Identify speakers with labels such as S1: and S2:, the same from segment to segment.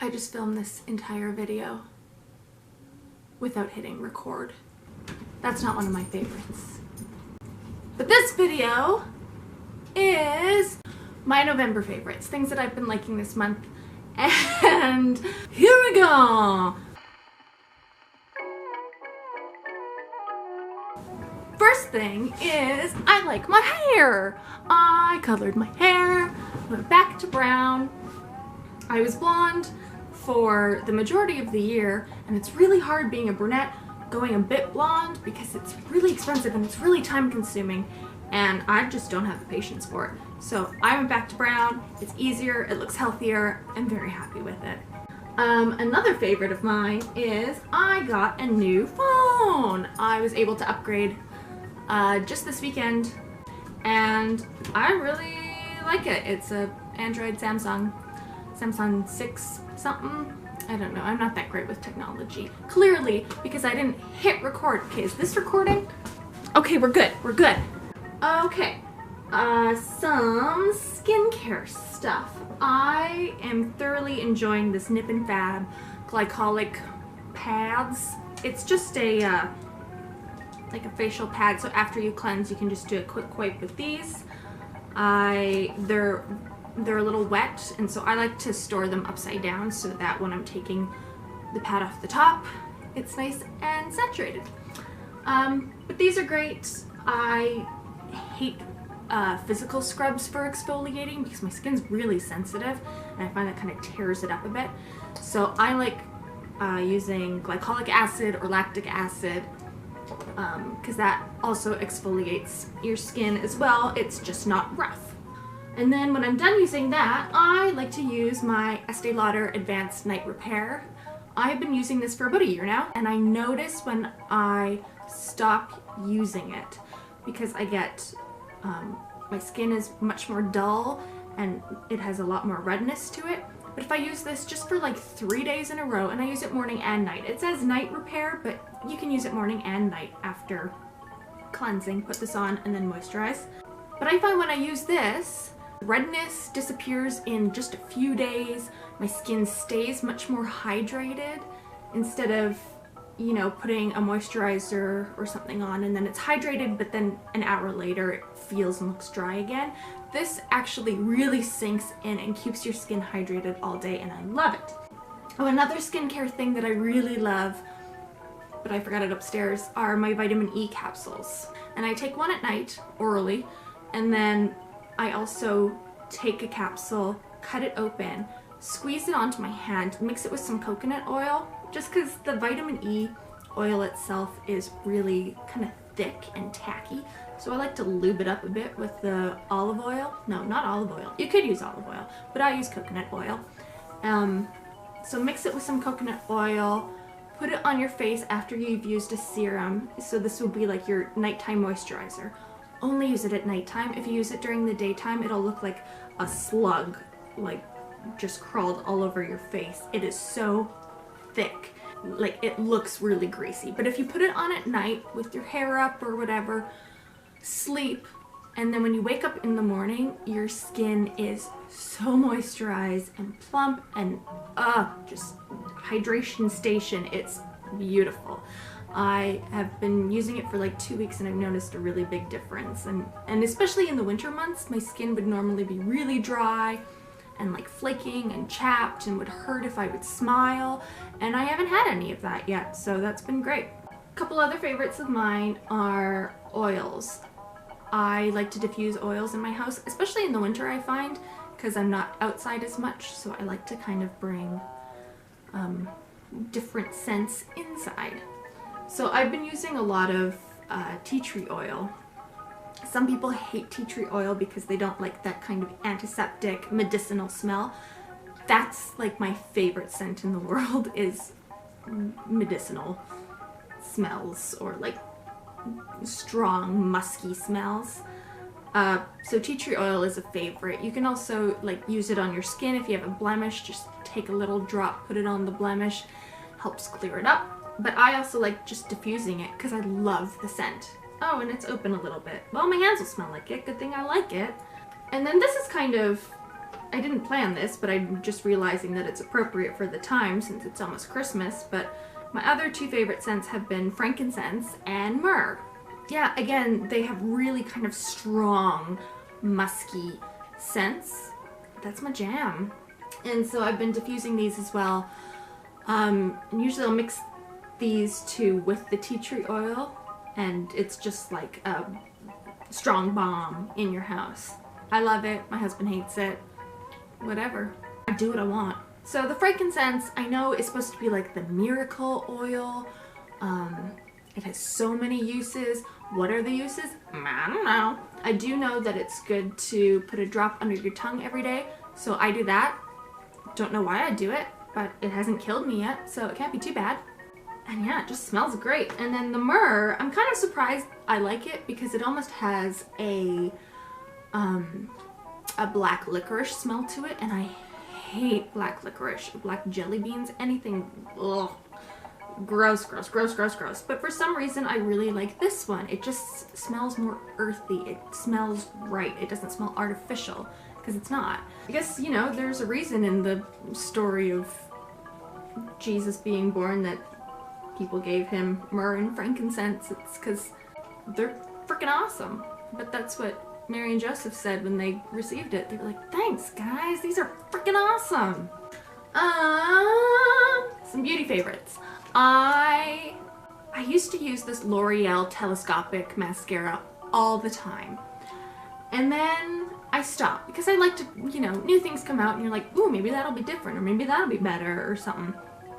S1: I just filmed this entire video without hitting record. That's not one of my favorites. But this video is my November favorites, things that I've been liking this month. And here we go! First thing is, I like my hair. I colored my hair, went back to brown. I was blonde for the majority of the year, and it's really hard being a brunette going a bit blonde because it's really expensive and it's really time consuming, and I just don't have the patience for it. So I went back to brown. It's easier, it looks healthier. I'm very happy with it. Another favorite of mine is I got a new phone. I was able to upgrade just this weekend, and I really like it. It's a Android Samsung 6 something. I don't know, I'm not that great with technology. Clearly, because I didn't hit record. Okay, is this recording? Okay, we're good, we're good. Okay, some skincare stuff. I am thoroughly enjoying this Nip and Fab glycolic pads. It's just a like a facial pad, so after you cleanse you can just do a quick wipe with these. They're a little wet, and so I like to store them upside down so that when I'm taking the pad off the top, it's nice and saturated. But these are great. I hate physical scrubs for exfoliating because my skin's really sensitive and I find that kind of tears it up a bit. So I like using glycolic acid or lactic acid because that also exfoliates your skin as well. It's just not rough. And then when I'm done using that, I like to use my Estee Lauder Advanced Night Repair. I've been using this for about a year now, and I notice when I stop using it because I get, my skin is much more dull and it has a lot more redness to it. But if I use this just for like 3 days in a row, and I use it morning and night, it says night repair, but you can use it morning and night after cleansing. Put this on and then moisturize. But I find when I use this, redness disappears in just a few days. My skin stays much more hydrated instead of, you know, putting a moisturizer or something on and then it's hydrated, but then an hour later it feels and looks dry again. This actually really sinks in and keeps your skin hydrated all day, and I love it. Oh, another skincare thing that I really love, but I forgot it upstairs, are my vitamin E capsules. And I take one at night, orally, and then I also take a capsule, cut it open, squeeze it onto my hand, mix it with some coconut oil, just because the vitamin E oil itself is really kind of thick and tacky. So I like to lube it up a bit with the olive oil. No, not olive oil. You could use olive oil, but I use coconut oil. So mix it with some coconut oil, put it on your face after you've used a serum. So this will be like your nighttime moisturizer. Only use it at nighttime. If you use it during the daytime, it'll look like a slug, like just crawled all over your face. It is so thick, like it looks really greasy. But if you put it on at night with your hair up or whatever, sleep, and then when you wake up in the morning, your skin is so moisturized and plump and just hydration station. It's beautiful. I have been using it for like 2 weeks and I've noticed a really big difference, and especially in the winter months, my skin would normally be really dry and like flaking and chapped and would hurt if I would smile, and I haven't had any of that yet, so that's been great. A couple other favorites of mine are oils. I like to diffuse oils in my house, especially in the winter, I find, because I'm not outside as much, so I like to kind of bring different scents inside. So I've been using a lot of tea tree oil. Some people hate tea tree oil because they don't like that kind of antiseptic medicinal smell. That's like my favorite scent in the world, is medicinal smells or like strong musky smells. So tea tree oil is a favorite. You can also like use it on your skin if you have a blemish. Just take a little drop, put it on the blemish, helps clear it up. But I also like just diffusing it because I love the scent. Oh, and it's open a little bit. Well, my hands will smell like it. Good thing I like it. And then this is kind of I didn't plan this, but I'm just realizing that it's appropriate for the time since it's almost Christmas, but my other two favorite scents have been frankincense and myrrh. Yeah, again, they have really kind of strong, musky scents. That's my jam. And so I've been diffusing these as well. And usually I'll mix these two with the tea tree oil, and it's just like a strong bomb in your house. I love it. My husband hates it. Whatever. I do what I want. So the frankincense, I know, is supposed to be like the miracle oil. It has so many uses. What are the uses? I don't know. I do know that it's good to put a drop under your tongue every day, so I do that. Don't know why I do it, but it hasn't killed me yet, so it can't be too bad. And yeah, it just smells great. And then the myrrh, I'm kind of surprised I like it because it almost has a black licorice smell to it, and I hate black licorice, black jelly beans, anything, ugh. Gross, gross, gross, gross, gross. But for some reason, I really like this one. It just smells more earthy. It smells right. It doesn't smell artificial, because it's not. I guess, you know, there's a reason in the story of Jesus being born that people gave him myrrh and frankincense. It's because they're freaking awesome. But that's what Mary and Joseph said when they received it. They were like, thanks, guys. These are freaking awesome. Some beauty favorites. I used to use this L'Oreal telescopic mascara all the time. And then I stopped because I like to, you know, new things come out and you're like, ooh, maybe that'll be different or maybe that'll be better or something.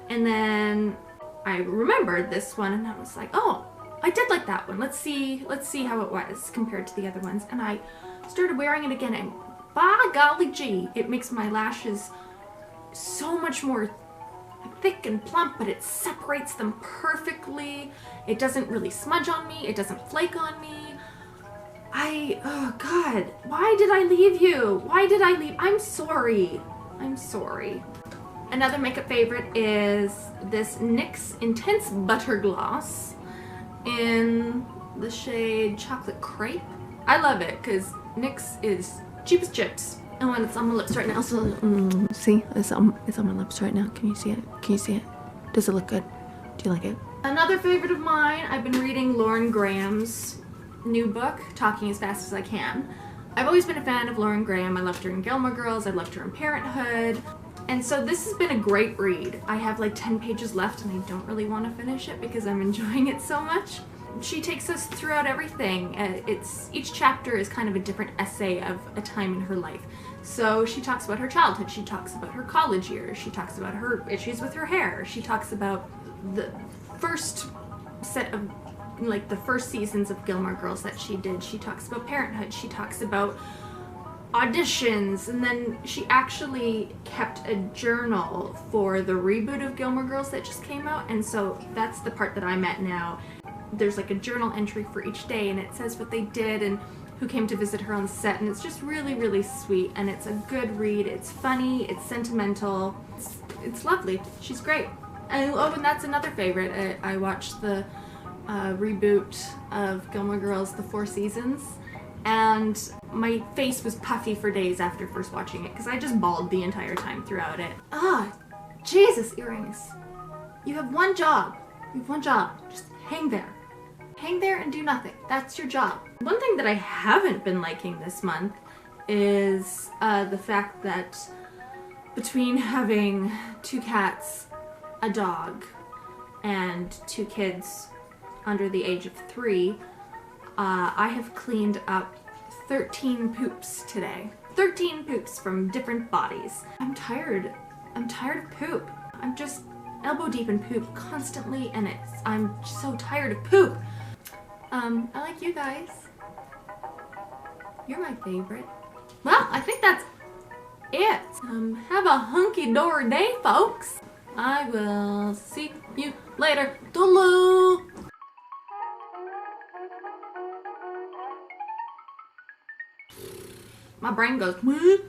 S1: And then I remembered this one and I was like, oh, I did like that one. Let's see how it was compared to the other ones. And I started wearing it again and by golly gee, it makes my lashes so much more thick and plump, but it separates them perfectly. It doesn't really smudge on me. It doesn't flake on me. Oh God, why did I leave you? Why did I leave? I'm sorry. I'm sorry. Another makeup favorite is this NYX Intense Butter Gloss in the shade Chocolate Crepe. I love it because NYX is cheap as chips. Oh, and it's on my lips right now, so see? It's on my lips right now. Can you see it? Can you see it? Does it look good? Do you like it? Another favorite of mine, I've been reading Lauren Graham's new book, Talking as Fast as I Can. I've always been a fan of Lauren Graham. I loved her in Gilmore Girls. I loved her in Parenthood. And so this has been a great read. I have like 10 pages left and I don't really want to finish it because I'm enjoying it so much. She takes us throughout everything. Each chapter is kind of a different essay of a time in her life. So she talks about her childhood, she talks about her college years, she talks about her issues with her hair, she talks about the first set of, like the first seasons of Gilmore Girls that she did, she talks about Parenthood, she talks about auditions, and then she actually kept a journal for the reboot of Gilmore Girls that just came out, and so that's the part that I'm at now. There's like a journal entry for each day and it says what they did and who came to visit her on set, and it's just really, really sweet, and it's a good read. It's funny, it's sentimental, it's lovely. She's great. And, oh, and that's another favorite. I watched the reboot of Gilmore Girls, the 4 seasons, and my face was puffy for days after first watching it because I just bawled the entire time throughout it. Jesus, earrings. You have one job. You have one job. Just hang there. Hang there and do nothing. That's your job. One thing that I haven't been liking this month is the fact that between having 2 cats, a dog, and 2 kids under the age of 3, I have cleaned up 13 poops today. 13 poops from different bodies. I'm tired. I'm tired of poop. I'm just elbow deep in poop constantly, and I'm so tired of poop. I like you guys. You're my favorite. Well, I think that's it. Have a hunky-dory day, folks. I will see you later. Toodaloo! My brain goes,